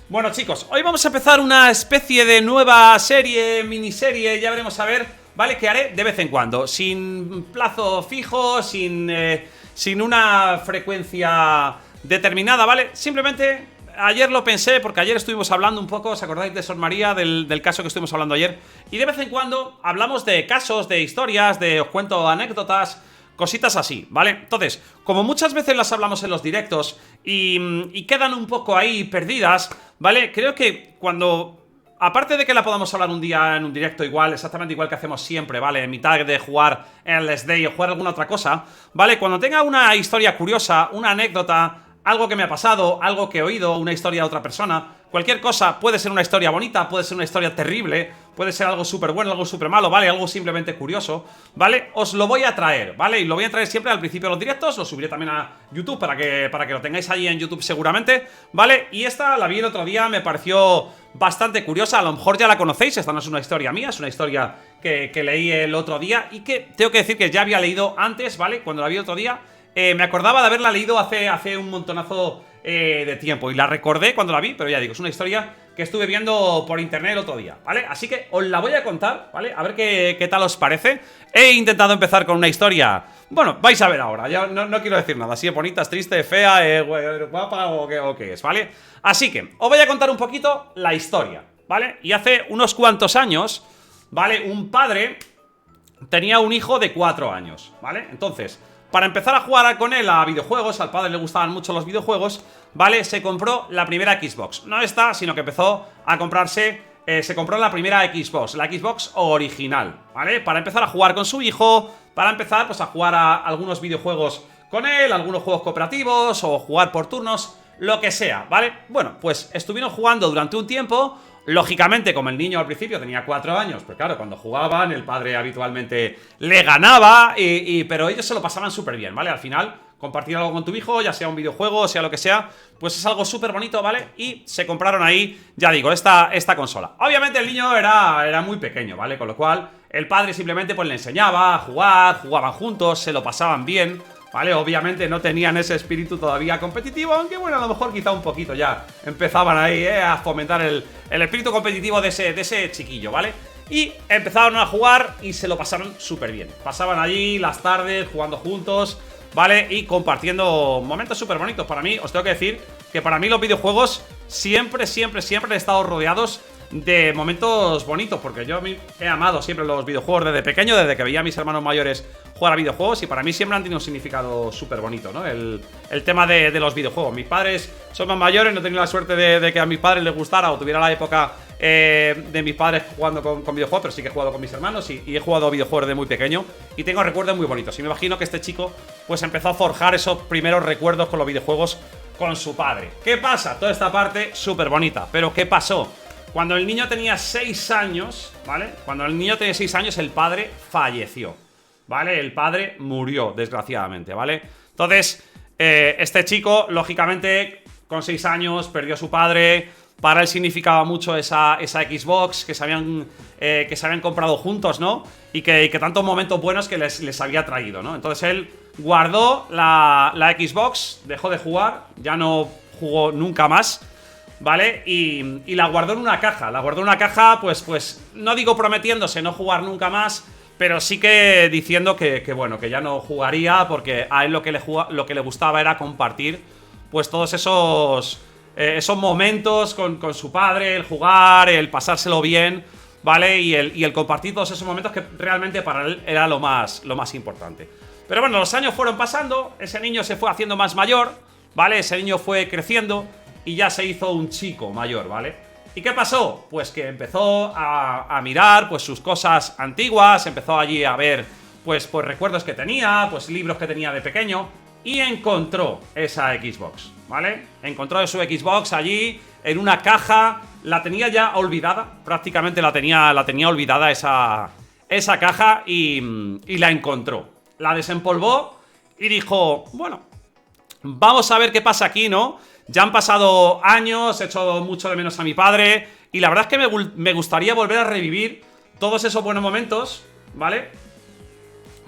Bueno, chicos, hoy vamos a empezar una especie de nueva serie, miniserie, ya veremos a ver, ¿vale? Que haré de vez en cuando, sin plazo fijo, sin una frecuencia determinada, ¿vale? Simplemente ayer lo pensé porque ayer estuvimos hablando un poco, ¿os acordáis de Sor María, del caso que estuvimos hablando ayer? Y de vez en cuando hablamos de casos, de historias, os cuento anécdotas, cositas así, ¿vale? Entonces, como muchas veces las hablamos en los directos y quedan un poco ahí perdidas, ¿vale? Creo que cuando... Aparte de que la podamos hablar un día en un directo igual, exactamente igual que hacemos siempre, ¿vale? En mitad de jugar en el Let's Day o jugar alguna otra cosa, ¿vale? Cuando tenga una historia curiosa, una anécdota, algo que me ha pasado, algo que he oído, una historia de otra persona, cualquier cosa, puede ser una historia bonita, puede ser una historia terrible, puede ser algo súper bueno, algo súper malo, ¿vale? Algo simplemente curioso, ¿vale? Os lo voy a traer, ¿vale? Y lo voy a traer siempre al principio de los directos, lo subiré también a YouTube para que lo tengáis ahí en YouTube seguramente, ¿vale? Y esta la vi el otro día, me pareció bastante curiosa, a lo mejor ya la conocéis, esta no es una historia mía, es una historia que leí el otro día y que tengo que decir que ya había leído antes, ¿vale? Cuando la vi el otro día, me acordaba de haberla leído hace un montonazo de tiempo y la recordé cuando la vi, pero ya digo, es una historia que estuve viendo por internet el otro día, ¿vale? Así que os la voy a contar, ¿vale? A ver qué tal os parece. He intentado empezar con una historia... Bueno, vais a ver ahora, ya no quiero decir nada, si es bonita, es triste, fea, guapa o qué es, ¿vale? Así que os voy a contar un poquito la historia, ¿vale? Y hace unos cuantos años, ¿vale? Un padre tenía un hijo de 4 años, ¿vale? Entonces... Para empezar a jugar con él a videojuegos, al padre le gustaban mucho los videojuegos, ¿vale? Se compró la primera Xbox. No esta, sino que empezó a comprarse... se compró la primera Xbox, la Xbox original, ¿vale? Para empezar a jugar con su hijo, para empezar pues a jugar a algunos videojuegos con él, algunos juegos cooperativos o jugar por turnos, lo que sea, ¿vale? Bueno, pues estuvieron jugando durante un tiempo. Lógicamente, como el niño al principio tenía 4 años, pues claro, cuando jugaban el padre habitualmente le ganaba, pero ellos se lo pasaban súper bien, ¿vale? Al final, compartir algo con tu hijo, ya sea un videojuego, sea lo que sea, pues es algo súper bonito, ¿vale? Y se compraron ahí, ya digo, esta consola. Obviamente el niño era muy pequeño, ¿vale? Con lo cual, el padre simplemente pues le enseñaba a jugar, jugaban juntos, se lo pasaban bien, ¿vale? Obviamente no tenían ese espíritu todavía competitivo, aunque bueno, a lo mejor quizá un poquito ya empezaban ahí a fomentar el espíritu competitivo de ese chiquillo, ¿vale? Y empezaron a jugar y se lo pasaron súper bien. Pasaban allí las tardes jugando juntos, ¿vale? Y compartiendo momentos súper bonitos. Para mí, os tengo que decir que para mí los videojuegos siempre han estado rodeados de momentos bonitos, porque yo he amado siempre los videojuegos desde pequeño, desde que veía a mis hermanos mayores jugar a videojuegos, y para mí siempre han tenido un significado súper bonito, ¿no? El tema de los videojuegos. Mis padres son más mayores, no he tenido la suerte de que a mis padres les gustara o tuviera la época de mis padres jugando con videojuegos, pero sí que he jugado con mis hermanos y he jugado videojuegos desde muy pequeño y tengo recuerdos muy bonitos. Y me imagino que este chico pues empezó a forjar esos primeros recuerdos con los videojuegos con su padre. ¿Qué pasa? Toda esta parte súper bonita, pero ¿qué pasó? Cuando el niño tenía 6 años, ¿vale? Cuando el niño tenía 6 años, el padre falleció, ¿vale? El padre murió, desgraciadamente, ¿vale? Entonces, este chico, lógicamente, con 6 años, perdió a su padre. Para él significaba mucho esa Xbox que se habían comprado juntos, ¿no? Y que tantos momentos buenos que les había traído, ¿no? Entonces él guardó la Xbox, dejó de jugar, ya no jugó nunca más, ¿vale? Y la guardó en una caja. La guardó en una caja, pues no digo prometiéndose no jugar nunca más, pero sí que diciendo que bueno, que ya no jugaría, porque a él lo que le gustaba era compartir pues todos esos momentos con su padre, el jugar, el pasárselo bien, ¿vale? Y el compartir todos esos momentos que realmente para él era lo más importante. Pero bueno, los años fueron pasando, ese niño se fue haciendo más mayor, ¿vale? Ese niño fue creciendo y ya se hizo un chico mayor, ¿vale? ¿Y qué pasó? Pues que empezó a mirar pues sus cosas antiguas, empezó allí a ver pues recuerdos que tenía, pues libros que tenía de pequeño, y encontró esa Xbox, ¿vale? Encontró su Xbox allí en una caja, la tenía ya olvidada, prácticamente la tenía olvidada esa caja y la encontró. La desempolvó y dijo, bueno, vamos a ver qué pasa aquí, ¿no? Ya han pasado años, he hecho mucho de menos a mi padre y la verdad es que me gustaría volver a revivir todos esos buenos momentos, ¿vale?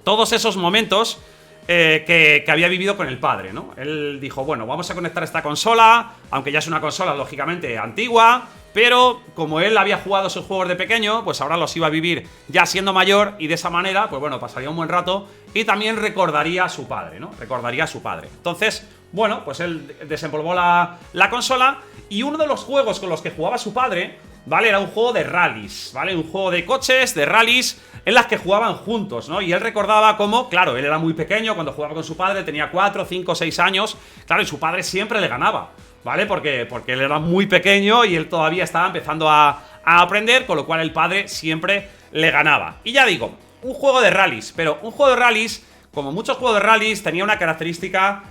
Todos esos momentos que había vivido con el padre, ¿no? Él dijo, bueno, vamos a conectar esta consola, aunque ya es una consola lógicamente antigua, pero como él había jugado sus juegos de pequeño, pues ahora los iba a vivir ya siendo mayor y de esa manera, pues bueno, pasaría un buen rato y también recordaría a su padre, ¿no? Recordaría a su padre. Entonces, bueno, pues él desempolvó la consola y uno de los juegos con los que jugaba su padre, ¿vale? Era un juego de rallies, ¿vale? Un juego de coches, de rallies, en las que jugaban juntos, ¿no? Y él recordaba cómo, claro, él era muy pequeño cuando jugaba con su padre, tenía 4, 5, 6 años, claro, y su padre siempre le ganaba, ¿vale? Porque él era muy pequeño y él todavía estaba empezando a aprender, con lo cual el padre siempre le ganaba. Y ya digo, un juego de rallies, pero un juego de rallies, como muchos juegos de rallies, tenía una característica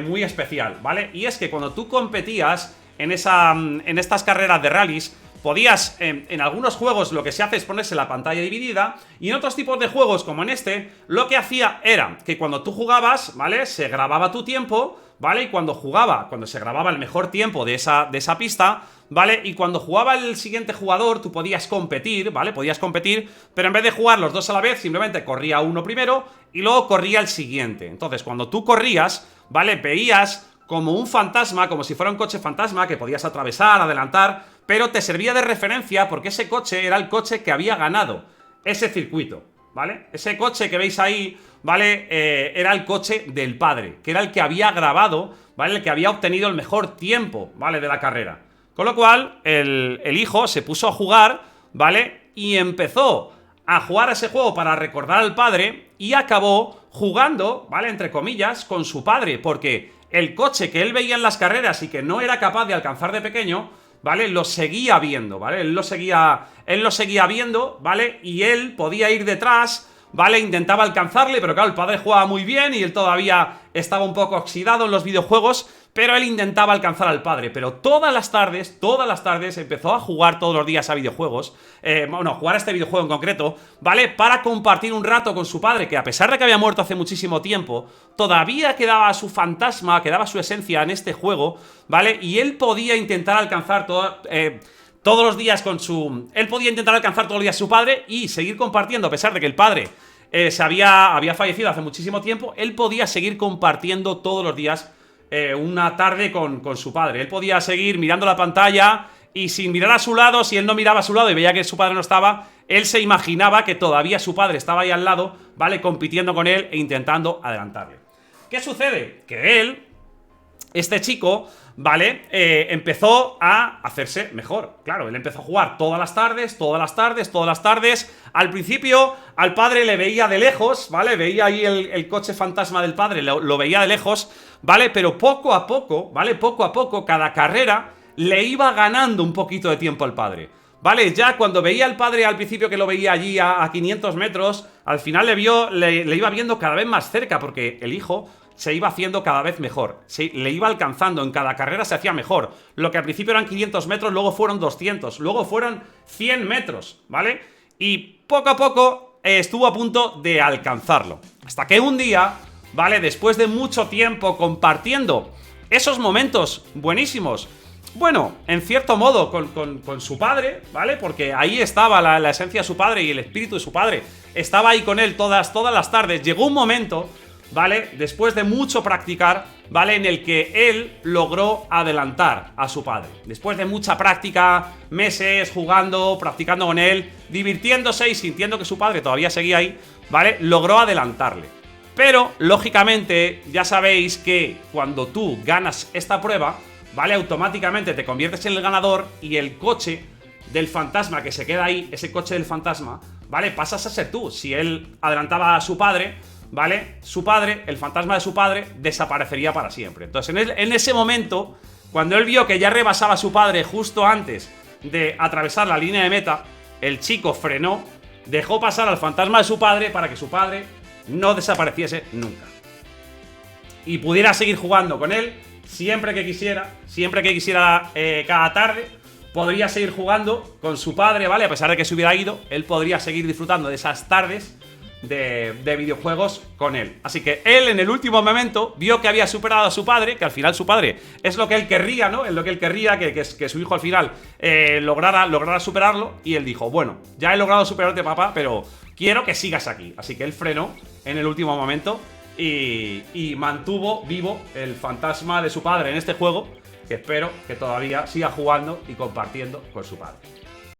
muy especial, ¿vale? Y es que cuando tú competías en estas carreras de rallies, podías, en algunos juegos lo que se hace es ponerse la pantalla dividida, y en otros tipos de juegos, como en este, lo que hacía era que cuando tú jugabas, ¿vale? Se grababa tu tiempo, ¿vale? Y cuando se grababa el mejor tiempo de esa pista, ¿vale? Y cuando jugaba el siguiente jugador, tú podías competir, ¿vale? Podías competir, pero en vez de jugar los dos a la vez, simplemente corría uno primero y luego corría el siguiente. Entonces, cuando tú corrías, ¿vale? Veías como un fantasma, como si fuera un coche fantasma que podías atravesar, adelantar, pero te servía de referencia porque ese coche era el coche que había ganado ese circuito, ¿vale? Ese coche que veis ahí, ¿vale? Era el coche del padre, que era el que había grabado, ¿vale? El que había obtenido el mejor tiempo, ¿vale? De la carrera. Con lo cual, el hijo se puso a jugar, ¿vale? Y empezó a jugar a ese juego para recordar al padre y acabó jugando, ¿vale? Entre comillas, con su padre, porque el coche que él veía en las carreras y que no era capaz de alcanzar de pequeño, ¿vale? Lo seguía viendo, ¿vale? Él lo seguía viendo, ¿vale? Y él podía ir detrás, ¿vale? Intentaba alcanzarle, pero claro, el padre jugaba muy bien y él todavía estaba un poco oxidado en los videojuegos, pero él intentaba alcanzar al padre. Pero todas las tardes empezó a jugar todos los días a videojuegos, bueno, jugar a este videojuego en concreto, ¿vale? Para compartir un rato con su padre, que a pesar de que había muerto hace muchísimo tiempo, todavía quedaba su fantasma, quedaba su esencia en este juego, ¿vale? Y él podía intentar alcanzar todos los días él podía intentar alcanzar todos los días a su padre y seguir compartiendo, a pesar de que el padre había fallecido hace muchísimo tiempo, él podía seguir compartiendo todos los días una tarde con su padre. Él podía seguir mirando la pantalla y sin mirar a su lado, si él no miraba a su lado y veía que su padre no estaba, él se imaginaba que todavía su padre estaba ahí al lado, ¿vale? Compitiendo con él e intentando adelantarle. ¿Qué sucede? Que este chico, ¿vale? Empezó a hacerse mejor. Claro, él empezó a jugar todas las tardes. Al principio, al padre le veía de lejos, ¿vale? Veía ahí el coche fantasma del padre, lo veía de lejos, ¿vale? Pero poco a poco, ¿vale? Poco a poco, cada carrera le iba ganando un poquito de tiempo al padre, ¿vale? Ya cuando veía al padre al principio, que lo veía allí a 500 metros, al final le iba viendo cada vez más cerca, porque el hijo se iba haciendo cada vez mejor, le iba alcanzando, en cada carrera se hacía mejor. Lo que al principio eran 500 metros, luego fueron 200, luego fueron 100 metros, ¿vale? Y poco a poco estuvo a punto de alcanzarlo. Hasta que un día, ¿vale? Después de mucho tiempo compartiendo esos momentos buenísimos, bueno, en cierto modo con su padre, ¿vale? Porque ahí estaba la esencia de su padre y el espíritu de su padre estaba ahí con él todas las tardes. Llegó un momento, ¿vale? Después de mucho practicar, ¿vale? En el que él logró adelantar a su padre. Después de mucha práctica, meses jugando, practicando con él, divirtiéndose y sintiendo que su padre todavía seguía ahí, ¿vale? Logró adelantarle. Pero, lógicamente, ya sabéis que cuando tú ganas esta prueba, ¿vale? Automáticamente te conviertes en el ganador y el coche del fantasma que se queda ahí, ese coche del fantasma, ¿vale? Pasas a ser tú. Si él adelantaba a su padre, ¿vale? Su padre, el fantasma de su padre, desaparecería para siempre. Entonces, en ese momento, cuando él vio que ya rebasaba a su padre justo antes de atravesar la línea de meta, el chico frenó, dejó pasar al fantasma de su padre para que su padre no desapareciese nunca. Y pudiera seguir jugando con él siempre que quisiera, cada tarde. Podría seguir jugando con su padre, ¿vale? A pesar de que se hubiera ido, él podría seguir disfrutando de esas tardes de videojuegos con él. Así que él en el último momento vio que había superado a su padre, que al final su padre es lo que él querría, ¿no? Es lo que él querría, que su hijo al final lograra superarlo. Y él dijo, bueno, ya he logrado superarte, papá, pero quiero que sigas aquí. Así que él frenó en el último momento y mantuvo vivo el fantasma de su padre en este juego, que espero que todavía siga jugando y compartiendo con su padre.